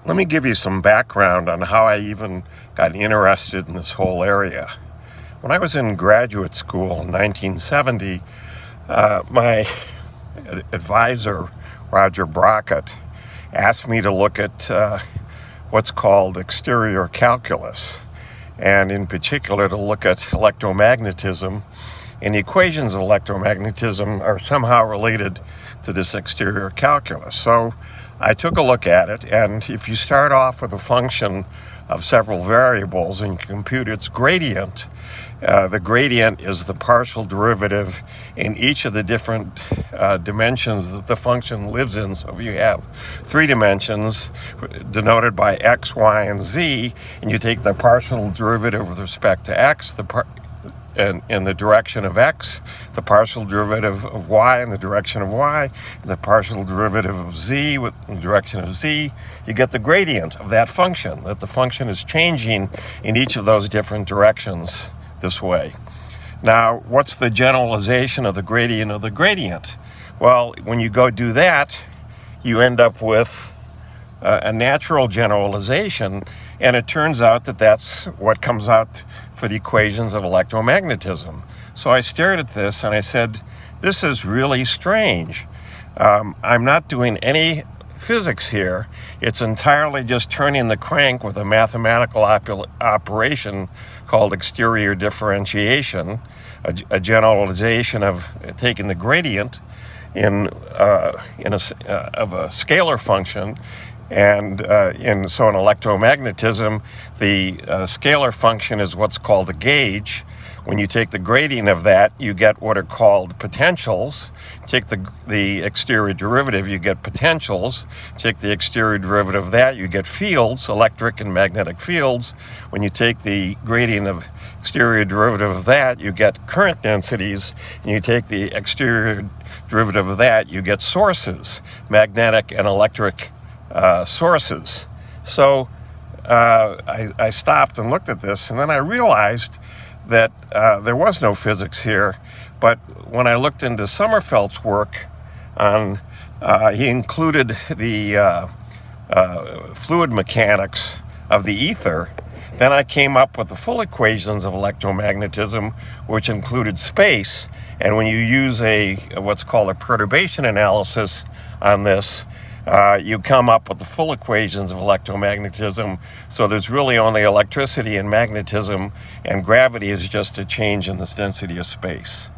Let me give you some background on how I even got interested in this whole area. When I was in graduate school in 1970, my advisor, Roger Brockett, asked me to look at what's called exterior calculus, and in particular to look at electromagnetism. And the equations of electromagnetism are somehow related to this exterior calculus. So I took a look at it, and if you start off with a function of several variables and you compute its gradient, the gradient is the partial derivative in each of the different dimensions that the function lives in. So if you have 3 dimensions denoted by x, y, and z, and you take the partial derivative with respect to x, in the direction of x, the partial derivative of y in the direction of y, and the partial derivative of z in the direction of z, you get the gradient of that function, that the function is changing in each of those different directions this way. Now, what's the generalization of the gradient of the gradient? Well, when you go do that, you end up with a natural generalization, and it turns out that that's what comes out for the equations of electromagnetism. So I stared at this and I said, this is really strange. I'm not doing any physics here. It's entirely just turning the crank with a mathematical operation called exterior differentiation, a generalization of taking the gradient of a scalar function. And so in electromagnetism, the scalar function is what's called a gauge. When you take the gradient of that, you get what are called potentials. Take the exterior derivative, you get potentials. Take the exterior derivative of that, you get fields, electric and magnetic fields. When you take the gradient of exterior derivative of that, you get current densities. And you take the exterior derivative of that, you get sources, magnetic and electric sources. So I stopped and looked at this, and then I realized that there was no physics here. But when I looked into Sommerfeld's work on, he included the fluid mechanics of the ether, then I came up with the full equations of electromagnetism, which included space. And when you use what's called a perturbation analysis on this, you come up with the full equations of electromagnetism. So there's really only electricity and magnetism, and gravity is just a change in the density of space.